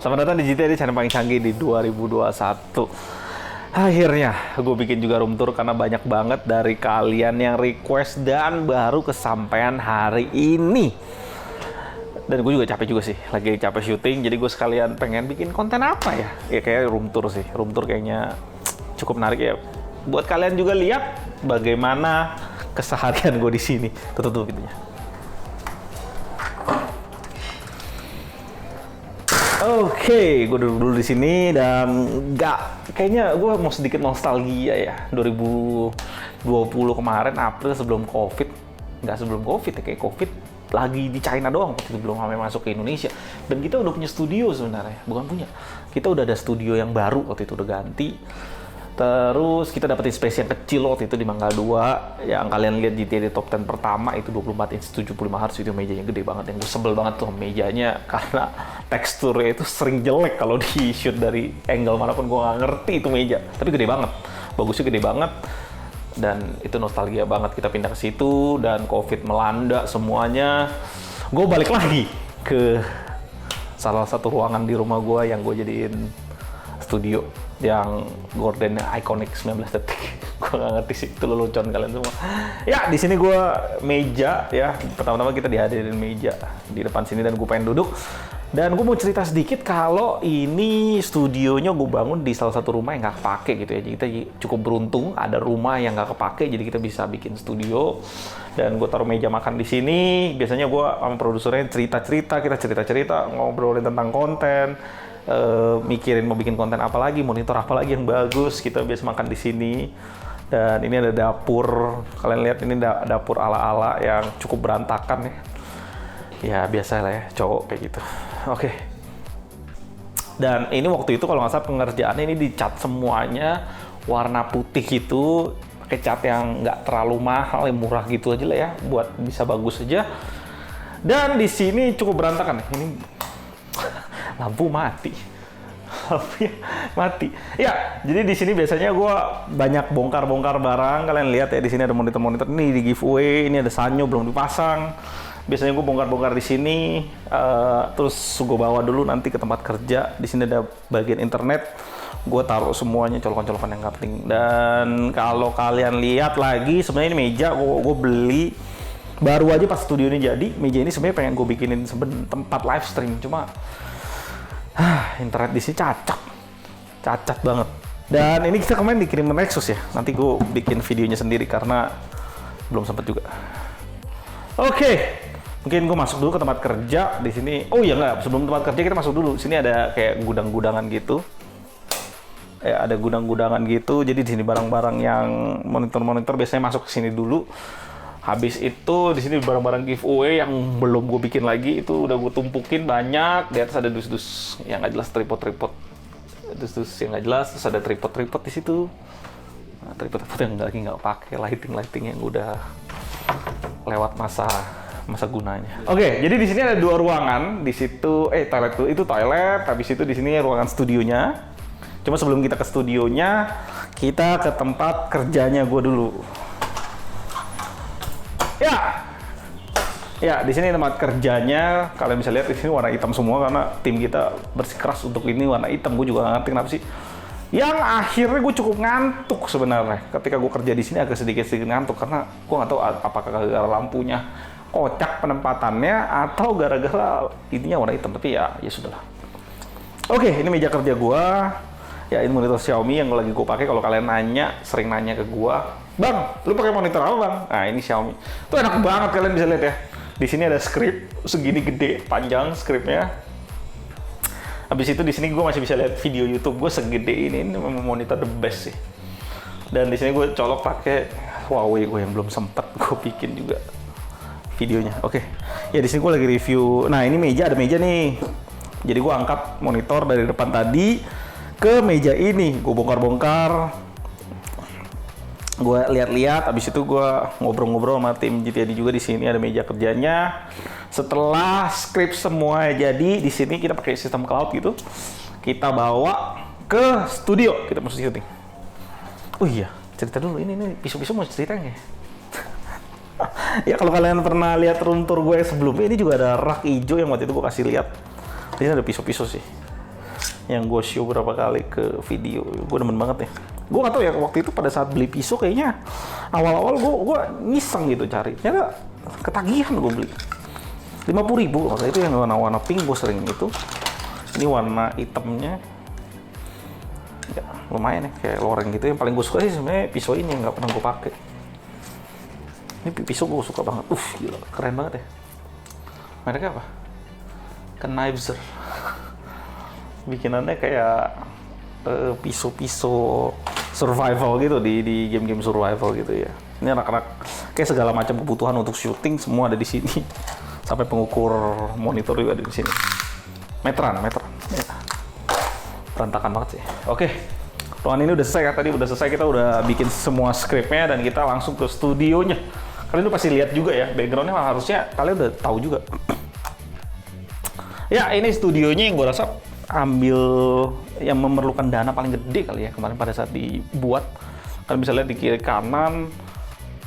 Selamat datang di GTA, di channel paling canggih di 2021. Akhirnya gue bikin juga room tour karena banyak banget dari kalian yang request dan baru kesampaian hari ini. Dan gue juga capek juga sih, lagi capek syuting, jadi gue sekalian pengen bikin konten apa ya? Ya kayak room tour sih, room tour kayaknya cukup menarik ya. Buat kalian juga lihat bagaimana keseharian gue di sini. Tutup dulu pintunya. Oke, gue duduk dulu di sini dan kayaknya gue mau sedikit nostalgia ya. 2020 kemarin April sebelum COVID, nggak sebelum COVID ya, kayak COVID lagi di China doang, waktu itu belum sampai masuk ke Indonesia. Dan kita udah punya studio sebenarnya, bukan punya. Kita udah ada studio yang baru waktu itu udah ganti. Terus kita dapetin space yang kecil waktu itu di Mangga 2 yang kalian lihat di GTA Top 10 pertama itu 24 inch 75 Hz, itu mejanya gede banget. Yang gue sebel banget tuh mejanya karena teksturnya itu sering jelek kalau di shoot dari angle manapun. Gue nggak ngerti itu meja, tapi gede banget, bagusnya gede banget. Dan itu nostalgia banget, kita pindah ke situ dan COVID melanda semuanya. Gue balik lagi ke salah satu ruangan di rumah gue yang gue jadiin studio, yang gorden iconic 19 detik. Gue nggak ngerti sih, itu lelucon kalian semua. Ya, di sini gue meja ya. Pertama-tama kita dihadirin meja di depan sini dan gue pengen duduk. Dan gue mau cerita sedikit kalau ini studionya gue bangun di salah satu rumah yang nggak kepake gitu ya. Jadi kita cukup beruntung ada rumah yang nggak kepake, jadi kita bisa bikin studio. Dan gue taruh meja makan di sini. Biasanya gue sama produsernya cerita-cerita, kita cerita-cerita, ngobrolin tentang konten. Mikirin mau bikin konten apa lagi, monitor apa lagi yang bagus. Kita biasa makan di sini. Dan ini ada dapur, kalian lihat ini dapur ala-ala yang cukup berantakan ya. Ya biasa lah ya, cowok kayak gitu. Oke. Dan ini waktu itu kalau nggak salah pengerjaannya ini dicat semuanya warna putih gitu, pakai cat yang nggak terlalu mahal, yang murah gitu aja lah ya, buat bisa bagus aja. Dan di sini cukup berantakan. Ini lampu mati. Mati. Ya, jadi di sini biasanya gue banyak bongkar-bongkar barang. Kalian lihat ya, di sini ada monitor-monitor nih di giveaway. Ini ada sanyo belum dipasang. Biasanya gue bongkar-bongkar di sini. Terus gue bawa dulu nanti ke tempat kerja. Di sini ada bagian internet. Gue taruh semuanya, colokan-colokan yang nggak penting. Dan kalau kalian lihat lagi, sebenarnya ini meja gue beli baru aja pas studio ini jadi. Meja ini sebenarnya pengen gue bikinin tempat live stream, cuma internet di sini cacat banget. Dan ini kita kemarin dikirim Nexus ya. Nanti gue bikin videonya sendiri karena belum sempet juga. Oke, mungkin gue masuk dulu ke tempat kerja di sini. Oh iya nggak, sebelum tempat kerja kita masuk dulu. Sini ada kayak gudang-gudangan gitu. Ya, ada gudang-gudangan gitu. Jadi di sini barang-barang yang monitor-monitor biasanya masuk ke sini dulu. Habis itu di sini barang-barang giveaway yang belum gue bikin lagi itu udah gue tumpukin banyak. Di atas ada dus-dus yang nggak jelas, tripod dus-dus yang nggak jelas. Terus ada tripod di situ. Nah, tripod yang lagi nggak pakai, lighting yang udah lewat masa gunanya. Oke, jadi di sini ada dua ruangan. Di situ toilet itu toilet. Habis itu di sini ruangan studionya. Cuma sebelum kita ke studionya, kita ke tempat kerjanya gue dulu. Ya, di sini tempat kerjanya. Kalian bisa lihat di sini warna hitam semua karena tim kita bersikeras untuk ini warna hitam. Gue juga nggak ngerti kenapa sih. Yang akhirnya gue cukup ngantuk sebenarnya. Ketika gue kerja di sini agak sedikit ngantuk karena gue nggak tahu apakah gara-gara lampunya kocak penempatannya atau gara-gara ininya warna hitam. Tapi ya sudahlah. Oke, ini meja kerja gue. Ya, ini monitor Xiaomi yang lagi gue pakai. Kalau kalian sering nanya ke gue, Bang, lu pakai monitor apa bang? Nah ini Xiaomi. Itu enak banget, kalian bisa lihat ya. Di sini ada skrip segini gede, panjang skripnya. Habis itu di sini gue masih bisa lihat video YouTube gue segede ini. Ini memang monitor the best sih. Dan di sini gue colok pakai Huawei gue yang belum sempet gue bikin juga videonya. Oke. Ya di sini gue lagi review. Nah ini ada meja nih. Jadi gue angkat monitor dari depan tadi ke meja ini. Gue bongkar-bongkar. Gue lihat-lihat, abis itu gue ngobrol-ngobrol sama tim GTD juga. Di sini ada meja kerjanya. Setelah skrip semua jadi, di sini kita pakai sistem cloud gitu. Kita bawa ke studio, kita masuk syuting. Oh iya, cerita dulu ini pisu-pisu mau cerita nggak? Ya kalau kalian pernah lihat room tour gue sebelumnya, ini juga ada rak hijau yang waktu itu gue kasih lihat. Ini ada pisu-pisu sih. yang gue show berapa kali ke video. Gue demen banget ya. Gue nggak tahu ya waktu itu pada saat beli pisau kayaknya awal-awal gue ngiseng gitu cari. Ternyata ketagihan gue beli. 50.000 waktu itu yang warna-warna pink gue sering itu. Ini warna hitamnya. Ya, lumayan ya kayak loreng gitu. Yang paling gue suka sih sebenarnya pisau ini yang nggak pernah gue pakai. Ini pisau gue suka banget. Gila, keren banget ya. Mereknya apa? Knifezer. Bikinannya kayak pisau-pisau survival gitu di game-game survival gitu ya. Ini anak-anak kayak segala macam kebutuhan untuk syuting semua ada di sini. Sampai pengukur monitor juga ada di sini. Meteran. Ya. Berantakan banget sih. Oke. Ruangan ini udah selesai ya. Tadi udah selesai, kita udah bikin semua skripnya dan kita langsung ke studionya. Kalian udah pasti lihat juga ya, backgroundnya harusnya kalian udah tahu juga. Ya, ini studionya yang gue rasa ambil yang memerlukan dana paling gede kali ya kemarin pada saat dibuat. Kalian bisa lihat di kiri kanan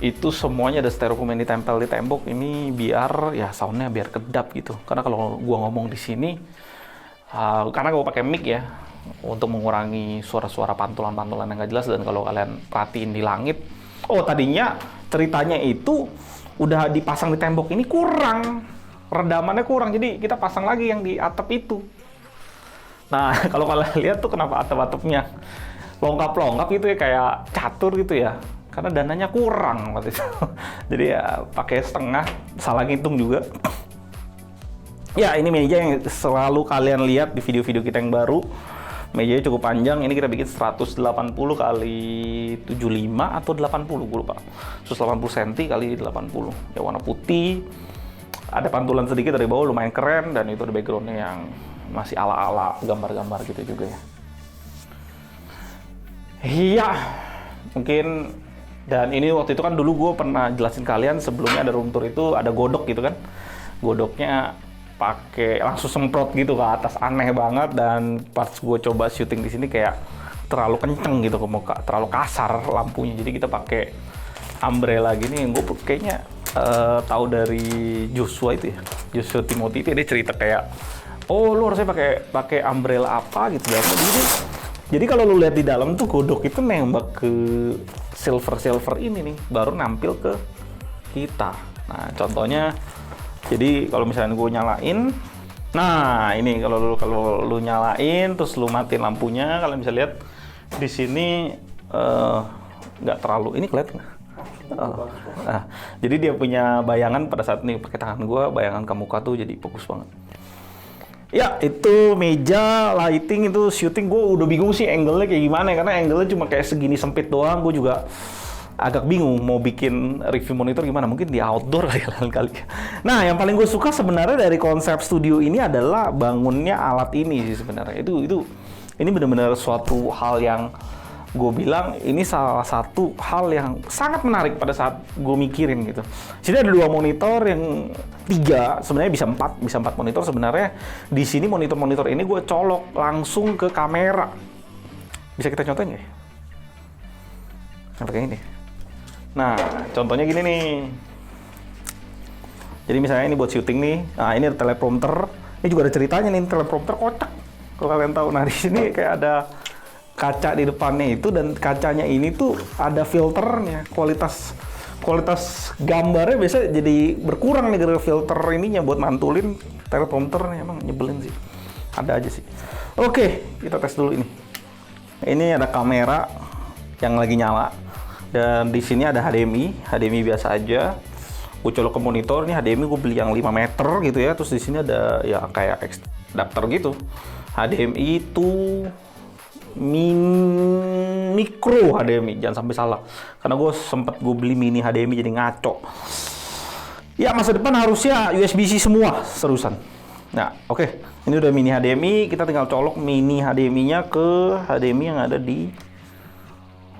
itu semuanya ada styrofoam yang ditempel di tembok. Ini biar ya soundnya biar kedap gitu. Karena kalau gue ngomong di sini, karena gue pakai mic ya untuk mengurangi suara-suara pantulan-pantulan yang nggak jelas. Dan kalau kalian perhatiin di langit, tadinya ceritanya itu udah dipasang di tembok ini kurang, redamannya kurang, jadi kita pasang lagi yang di atap itu. Nah, kalau kalian lihat tuh kenapa atap-atapnya longkap-longkap gitu ya, kayak catur gitu ya, karena dananya kurang waktu itu. Jadi ya pakai setengah, salah ngitung juga. Ya, ini meja yang selalu kalian lihat di video-video kita yang baru. Mejanya cukup panjang, ini kita bikin 180 kali 75 atau 80, gue lupa. 180 cm kali 80. Ya warna putih, ada pantulan sedikit dari bawah, lumayan keren, dan itu ada backgroundnya yang masih ala-ala gambar-gambar gitu juga ya. Iya, mungkin, dan ini waktu itu kan dulu gue pernah jelasin kalian sebelumnya ada room tour itu ada godok gitu kan. Godoknya pakai langsung semprot gitu ke atas, aneh banget. Dan pas gue coba syuting di sini kayak terlalu kenceng gitu ke muka, terlalu kasar lampunya. Jadi kita pakai umbrella gini yang gue kayaknya tahu dari Joshua itu ya, Joshua Timothy itu. Dia cerita kayak, lu harusnya pakai umbrella apa gitu ya. Jadi kalau lu lihat di dalam tuh godok itu nembak ke silver ini nih, baru nampil ke kita. Nah contohnya, jadi kalau misalnya gue nyalain, nah ini kalau lu nyalain terus lu matiin lampunya, kalian bisa lihat di sini nggak terlalu, ini kelihatan nggak? Jadi dia punya bayangan pada saat ini pakai tangan gue, bayangan ke muka tuh jadi fokus banget. Ya itu meja lighting itu syuting, gue udah bingung sih angle-nya kayak gimana, karena angle-nya cuma kayak segini sempit doang. Gue juga agak bingung mau bikin review monitor gimana, mungkin di outdoor kali. Nah, yang paling gue suka sebenarnya dari konsep studio ini adalah bangunnya alat ini sih sebenarnya. Ini benar-benar suatu hal yang gue bilang ini salah satu hal yang sangat menarik pada saat gue mikirin gitu. Sini ada 2 monitor, yang 3 sebenarnya bisa 4 monitor sebenarnya. Di sini monitor ini gue colok langsung ke kamera. Bisa kita contohin nggak ya? Kayak ini. Nah, contohnya gini nih. Jadi misalnya ini buat syuting nih. Nah, ini ada teleprompter. Ini juga ada ceritanya nih, teleprompter kocak. Kalau kalian tahu, nah di sini kayak ada kaca di depannya itu, dan kacanya ini tuh ada filternya. Kualitas gambarnya biasa jadi berkurang nih gara-gara filter ininya buat mantulin teleprompter nih. Emang nyebelin sih. Ada aja sih. Oke, kita tes dulu ini. Ini ada kamera yang lagi nyala. Dan di sini ada HDMI biasa aja. Gue colok ke monitor, nih HDMI gue beli yang 5 meter gitu ya. Terus di sini ada ya kayak adapter gitu. HDMI itu micro HDMI, jangan sampai salah. Karena gue beli mini HDMI jadi ngaco. Ya masa depan harusnya USB-C semua serusan. Nah oke. Ini udah mini HDMI, kita tinggal colok mini HDMI-nya ke HDMI yang ada di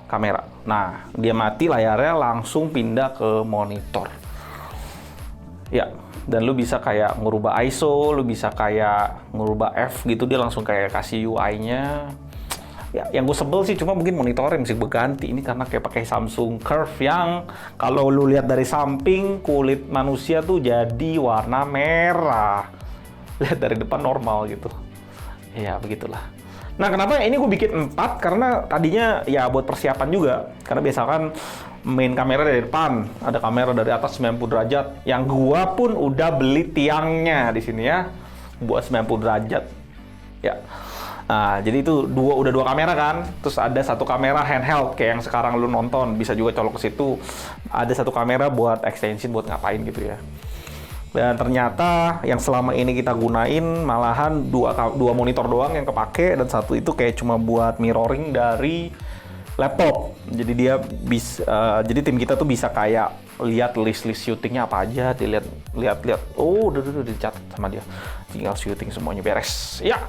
kamera. Nah, dia mati layarnya, langsung pindah ke monitor. Ya, dan lu bisa kayak ngerubah ISO, lu bisa kayak ngerubah F gitu, dia langsung kayak kasih UI-nya. Ya, yang gue sebel sih cuma mungkin monitornya mesti berganti. Ini karena kayak pakai Samsung Curve yang kalau lu lihat dari samping kulit manusia tuh jadi warna merah. Lihat dari depan normal gitu. Ya, begitulah. Nah, kenapa ini gue bikin 4? Karena tadinya ya buat persiapan juga. Karena biasa kan main kamera dari depan, ada kamera dari atas 90 derajat. Yang gua pun udah beli tiangnya di sini ya, buat 90 derajat. Ya. Nah, jadi itu udah dua kamera kan. Terus ada satu kamera handheld kayak yang sekarang lu nonton, bisa juga colok ke situ. Ada satu kamera buat extension buat ngapain gitu ya. Dan ternyata yang selama ini kita gunain malahan dua monitor doang yang kepake, dan satu itu kayak cuma buat mirroring dari laptop. Jadi dia bisa, jadi tim kita tuh bisa kayak lihat list syutingnya apa aja, lihat. Oh, udah dicatat sama dia. Tinggal syuting semuanya beres. Ya.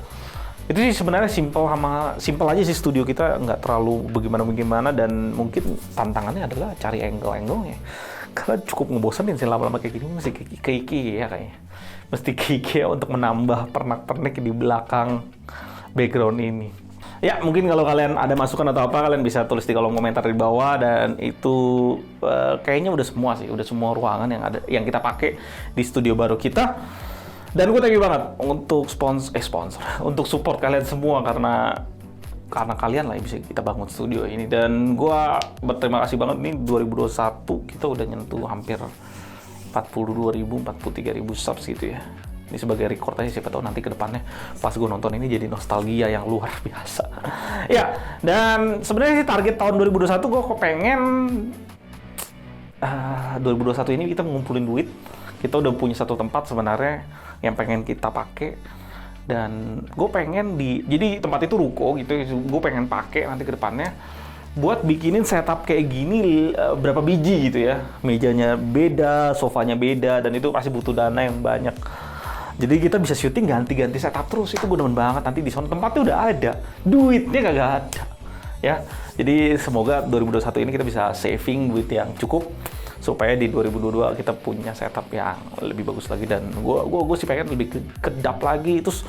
Itu sih sebenarnya simple aja sih, studio kita nggak terlalu bagaimana dan mungkin tantangannya adalah cari angle-angle-nya. Karena cukup ngebosenin sih lama-lama kayak gini, masih kiki ya kayaknya. Mesti kiki ya untuk menambah pernak-pernik di belakang background ini. Ya, mungkin kalau kalian ada masukan atau apa, kalian bisa tulis di kolom komentar di bawah, dan itu kayaknya udah semua ruangan yang kita pakai di studio baru kita. Dan gue thank you banget untuk sponsor, untuk support kalian semua, karena kalian lah yang bisa kita bangun studio ini. Dan gue berterima kasih banget, nih 2021 kita udah nyentuh hampir 43.000 subs gitu ya. Ini sebagai record aja, siapa tahu nanti ke depannya pas gue nonton ini jadi nostalgia yang luar biasa. Ya, dan sebenarnya sih target tahun 2021 gue pengen 2021 ini kita ngumpulin duit. Kita udah punya satu tempat sebenarnya yang pengen kita pakai, dan gue pengen jadi tempat itu ruko gitu, gue pengen pakai nanti ke depannya buat bikinin setup kayak gini, berapa biji gitu ya, mejanya beda, sofanya beda, dan itu pasti butuh dana yang banyak. Jadi kita bisa syuting ganti-ganti setup terus, itu gue demen banget. Nanti di sana tempatnya udah ada, duitnya kagak ada ya. Jadi semoga 2021 ini kita bisa saving duit yang cukup supaya di 2022 kita punya setup yang lebih bagus lagi. Dan gue sih pengen lebih kedap lagi, terus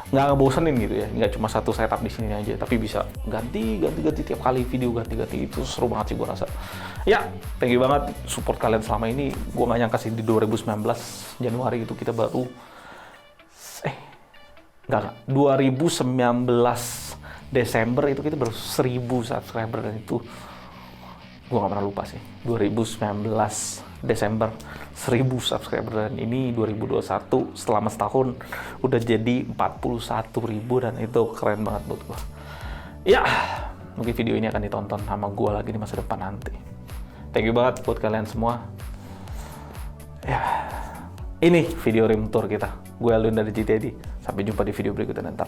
nggak ngebosenin gitu ya, nggak cuma satu setup di sini aja, tapi bisa ganti tiap kali video, ganti. Itu seru banget sih gue rasa. Ya, thank you banget support kalian selama ini. Gue nggak nyangka sih di 2019 Januari itu kita baru 2019 Desember itu kita baru 1000 subscriber, dan itu gue gak pernah lupa sih. 2019 Desember 1000 subscriber, dan ini 2021 selama setahun udah jadi 41.000, dan itu keren banget buat gue. Ya, mungkin video ini akan ditonton sama gue lagi di masa depan nanti. Thank you banget buat kalian semua. Ya, ini video room tour kita. Gue Alun dari GTD. Sampai jumpa di video berikutnya, ntar.